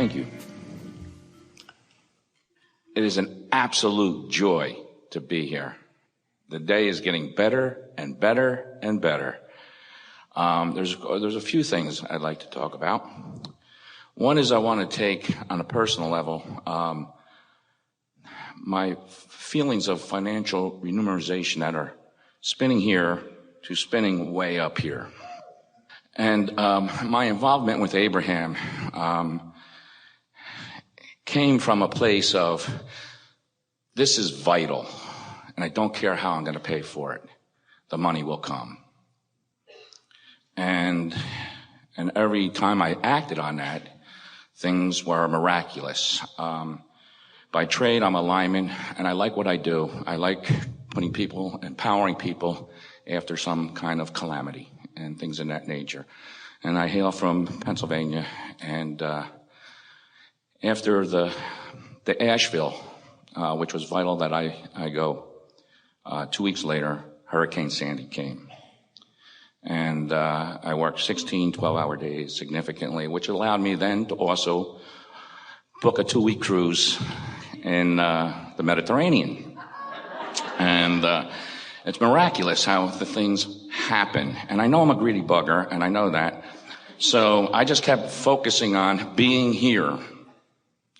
Thank you. It is an absolute joy to be here. The day is getting better and better and better. There's a few things I'd like to talk about. One is I want to take, on a personal level, my feelings of financial remuneration that are spinning here to spinning way up here. And my involvement with Abraham came from a place of, this is vital, and I don't care how I'm going to pay for it. The money will come. And every time I acted on that, things were miraculous. By trade, I'm a lineman, and I like what I do. I like empowering people after some kind of calamity and things of that nature. And I hail from Pennsylvania, and after the Asheville, which was vital that I go, 2 weeks later, Hurricane Sandy came. And I worked 16 12-hour days significantly, which allowed me then to also book a 2-week cruise in the Mediterranean. And it's miraculous how the things happen. And I know I'm a greedy bugger, and I know that. So I just kept focusing on being here,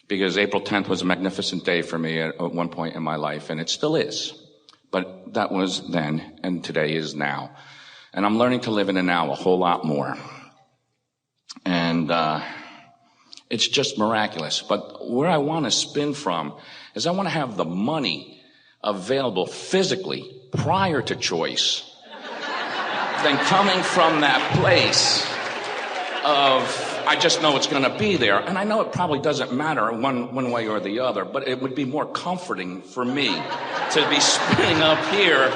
because April 10th was a magnificent day for me at one point in my life, and it still is. But that was then, and today is now. And I'm learning to live in the now a whole lot more. And it's just miraculous. But where I want to spin from is I want to have the money available physically prior to choice. Then coming from that place of, I just know it's going to be there. And I know it probably doesn't matter one way or the other, but it would be more comforting for me to be spinning up here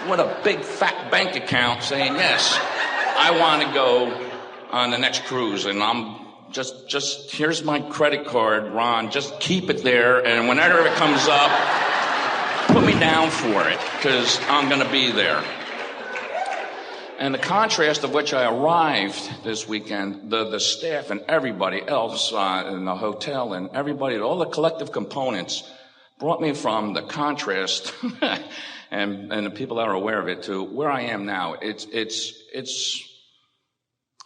with a big fat bank account saying, yes, I want to go on the next cruise, and I'm just here's my credit card, Ron, just keep it there, and whenever it comes up, put me down for it, because I'm going to be there. And the contrast of which I arrived this weekend, the staff and everybody else in the hotel and everybody, all the collective components brought me from the contrast and the people that are aware of it to where I am now. It's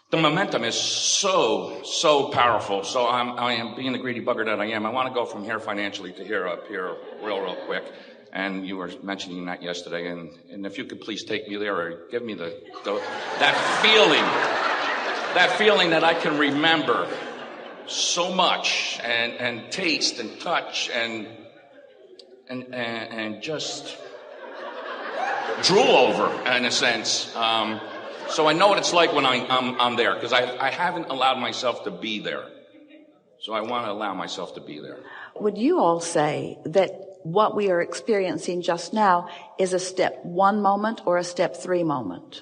the momentum is so powerful. So I am being the greedy bugger that I am. I want to go from here financially to here up here real quick. And you were mentioning that yesterday, and if you could please take me there or give me that feeling that I can remember so much and taste and touch and just drool over in a sense. So I know what it's like when I'm there, because I haven't allowed myself to be there. So I want to allow myself to be there. Would you all say that what we are experiencing just now is a step 1 moment or a step 3 moment?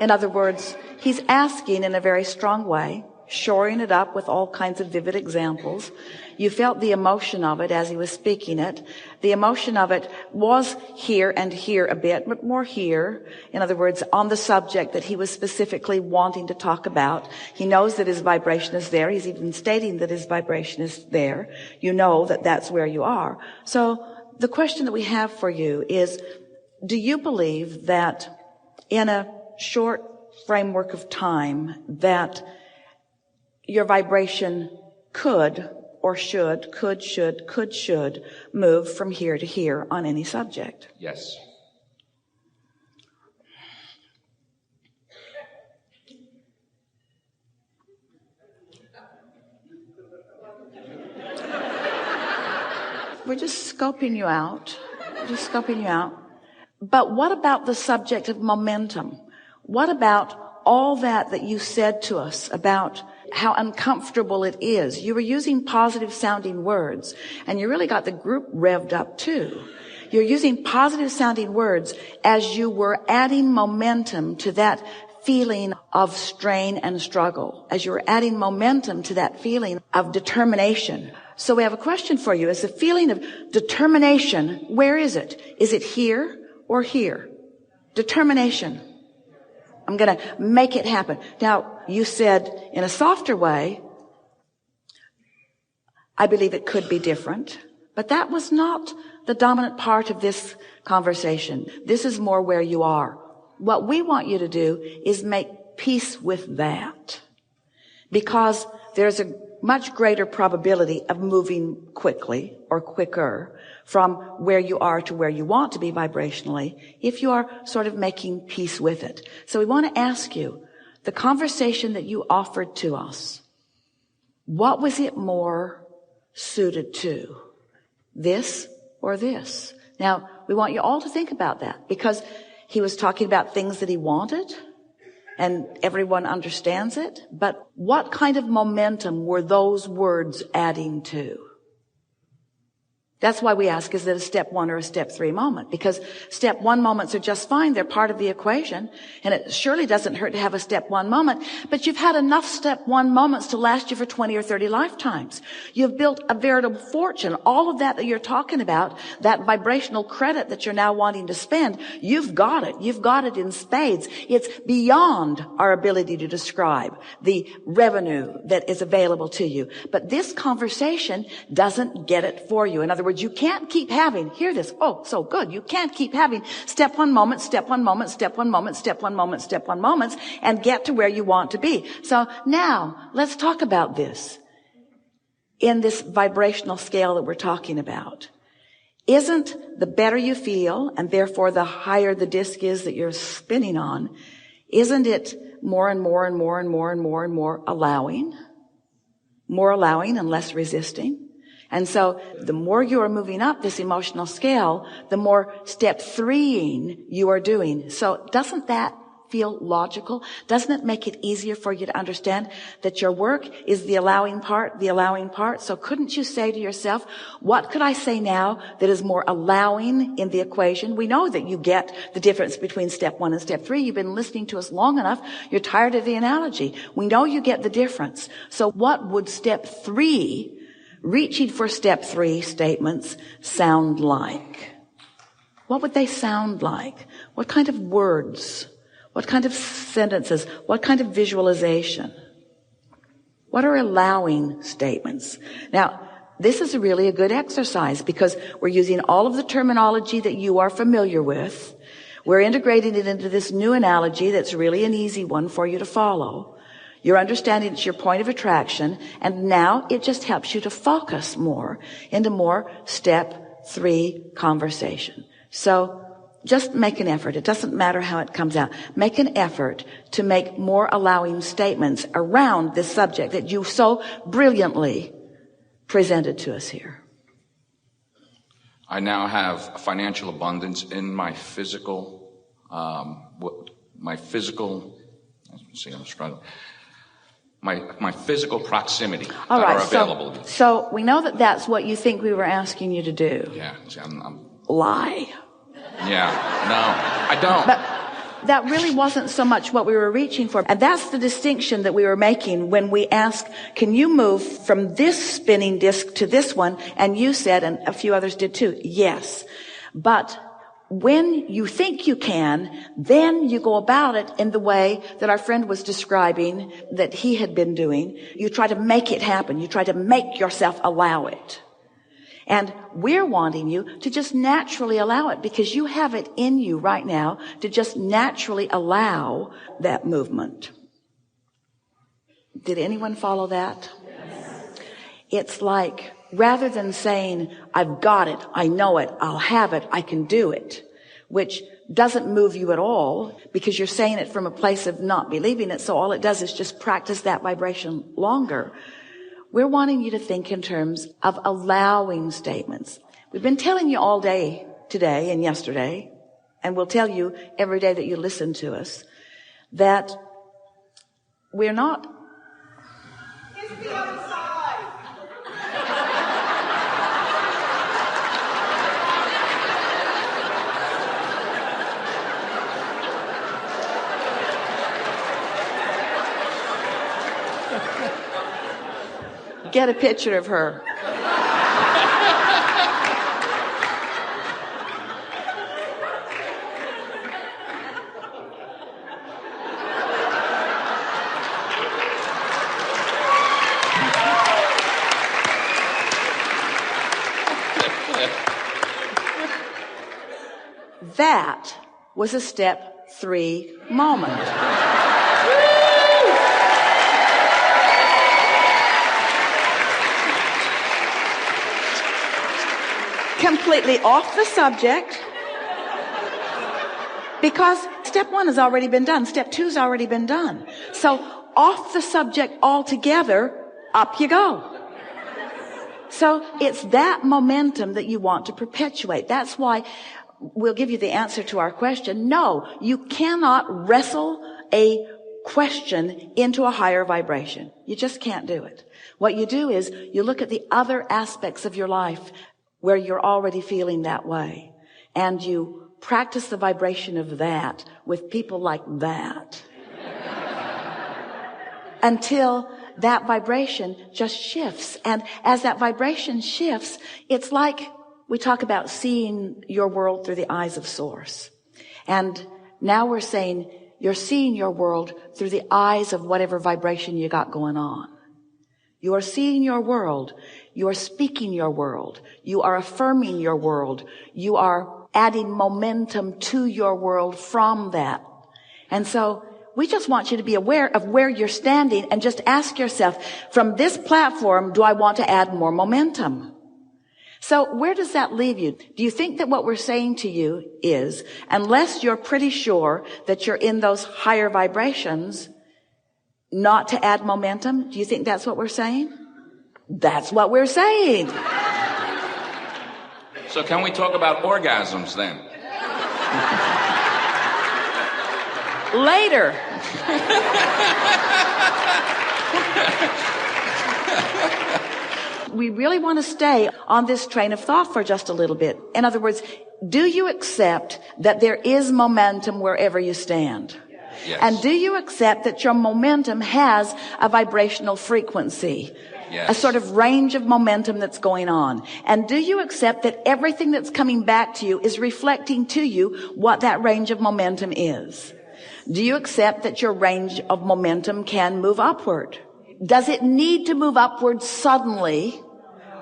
In other words, he's asking in a very strong way, shoring it up with all kinds of vivid examples. You felt the emotion of it as he was speaking it. The emotion of it was here and here a bit, but more here. In other words, on the subject that he was specifically wanting to talk about. He knows that his vibration is there. He's even stating that his vibration is there. You know that that's where you are. So the question that we have for you is, do you believe that in a short framework of time that your vibration could move from here to here on any subject? Yes. We're just scoping you out. But what about the subject of momentum? What about all that you said to us about how uncomfortable it is? You were using positive sounding words, and you really got the group revved up too. You're using positive sounding words as you were adding momentum to that feeling of strain and struggle, as you were adding momentum to that feeling of determination. So we have a question for you. Is the feeling of determination, where is it? Is it here or here? Determination. I'm going to make it happen. Now, you said in a softer way, I believe it could be different, but that was not the dominant part of this conversation. This is more where you are. What we want you to do is make peace with that, because there's a much greater probability of moving quickly or quicker from where you are to where you want to be vibrationally if you are sort of making peace with it. So we want to ask you, the conversation that you offered to us, what was it more suited to? This or this? Now, we want you all to think about that, because he was talking about things that he wanted, and everyone understands it. But what kind of momentum were those words adding to? That's why we ask, is it a step 1 or a step 3 moment? Because step 1 moments are just fine. They're part of the equation. And it surely doesn't hurt to have a step 1 moment. But you've had enough step 1 moments to last you for 20 or 30 lifetimes. You've built a veritable fortune. All of that you're talking about, that vibrational credit that you're now wanting to spend, you've got it. You've got it in spades. It's beyond our ability to describe the revenue that is available to you. But this conversation doesn't get it for you. In other words, you can't keep having, hear this, oh, so good. You can't keep having step 1 moment, step 1 moment, step 1 moment, step 1 moment, step 1 moments, and get to where you want to be. So now, let's talk about this. In this vibrational scale that we're talking about, isn't the better you feel, and therefore the higher the disc is that you're spinning on, isn't it more and more and more and more and more and more allowing? More allowing and less resisting? And so the more you are moving up this emotional scale, the more step 3ing you are doing. So doesn't that feel logical? Doesn't it make it easier for you to understand that your work is the allowing part, the allowing part? So couldn't you say to yourself, what could I say now that is more allowing in the equation? We know that you get the difference between step 1 and step 3. You've been listening to us long enough. You're tired of the analogy. We know you get the difference. So what would step 3, reaching for step 3 statements, sound like? What would they sound like? What kind of words? What kind of sentences? What kind of visualization? What are allowing statements? Now, this is really a good exercise, because we're using all of the terminology that you are familiar with. We're integrating it into this new analogy that's really an easy one for you to follow. You're understanding it's your point of attraction, and now it just helps you to focus more into more step 3 conversation. So just make an effort. It doesn't matter how it comes out. Make an effort to make more allowing statements around this subject that you so brilliantly presented to us here. I now have financial abundance in my physical, let's see, I'm struggling. My physical proximity that are available. So we know that that's what you think we were asking you to do. Yeah. See, I'm lie. Yeah. No, I don't. But that really wasn't so much what we were reaching for. And that's the distinction that we were making when we asked, can you move from this spinning disc to this one? And you said, and a few others did too, yes. But when you think you can, then you go about it in the way that our friend was describing that he had been doing. You try to make it happen. You try to make yourself allow it. And we're wanting you to just naturally allow it, because you have it in you right now to just naturally allow that movement. Did anyone follow that? Yes. It's like, rather than saying, I've got it, I know it, I'll have it, I can do it, which doesn't move you at all, because you're saying it from a place of not believing it, so all it does is just practice that vibration longer. We're wanting you to think in terms of allowing statements. We've been telling you all day today and yesterday, and we'll tell you every day that you listen to us, that we're not... It's the other side. Get a picture of her. That was a step 3 moment. Completely off the subject, because step 1 has already been done. Step 2 has already been done. So off the subject altogether, up you go. So it's that momentum that you want to perpetuate. That's why we'll give you the answer to our question. No, you cannot wrestle a question into a higher vibration. You just can't do it. What you do is you look at the other aspects of your life where you're already feeling that way, and you practice the vibration of that with people like that until that vibration just shifts. And as that vibration shifts, it's like we talk about seeing your world through the eyes of Source. And now we're saying you're seeing your world through the eyes of whatever vibration you got going on. You are seeing your world. You are speaking your world. You are affirming your world. You are adding momentum to your world from that. And so we just want you to be aware of where you're standing and just ask yourself, from this platform, do I want to add more momentum? So where does that leave you? Do you think that what we're saying to you is, unless you're pretty sure that you're in those higher vibrations, not to add momentum? Do you think that's what we're saying? That's what we're saying. So can we talk about orgasms then? Later. We really want to stay on this train of thought for just a little bit. In other words, do you accept that there is momentum wherever you stand? Yes. And do you accept that your momentum has a vibrational frequency? Yes. A sort of range of momentum that's going on. And do you accept that everything that's coming back to you is reflecting to you what that range of momentum is? Do you accept that your range of momentum can move upward? Does it need to move upward suddenly,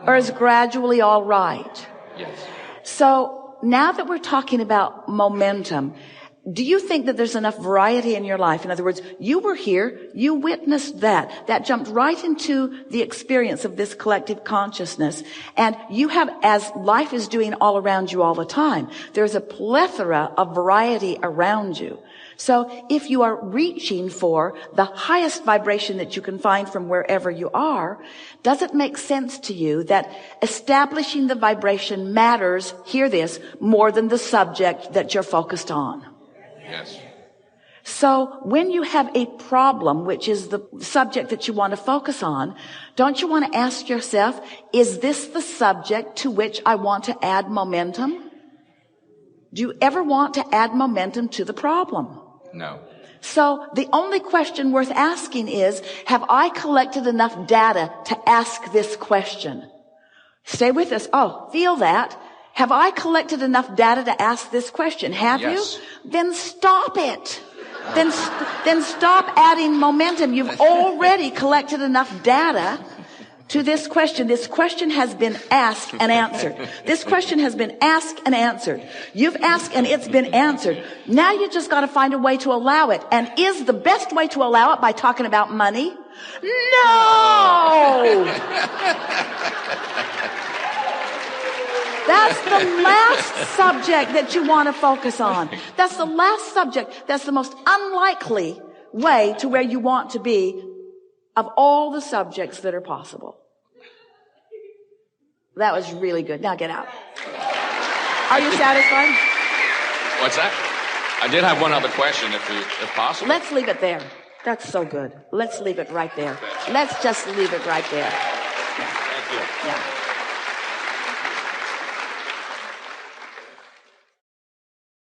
or is gradually all right? Yes. So now that we're talking about momentum, do you think that there's enough variety in your life? In other words, you were here, you witnessed that. That jumped right into the experience of this collective consciousness. And you have, as life is doing all around you all the time, there's a plethora of variety around you. So if you are reaching for the highest vibration that you can find from wherever you are, does it make sense to you that establishing the vibration matters, hear this, more than the subject that you're focused on? Yes. So when you have a problem, which is the subject that you want to focus on, don't you want to ask yourself, is this the subject to which I want to add momentum? Do you ever want to add momentum to the problem? No. So the only question worth asking is, have I collected enough data to ask this question? Stay with us. Oh, feel that. Have I collected enough data to ask this question? Have Yes. you? Then stop it. Then stop adding momentum. You've already collected enough data to this question. This question has been asked and answered. This question has been asked and answered. You've asked and it's been answered. Now you just got to find a way to allow it. And is the best way to allow it by talking about money? No! That's the last subject that you want to focus on. That's the last subject. That's the most unlikely way to where you want to be of all the subjects that are possible. That was really good. Now get out. Are you satisfied? What's that? I did have one other question, if possible. Let's leave it there. That's so good. Let's leave it right there. Let's just leave it right there. Thank you. Yeah.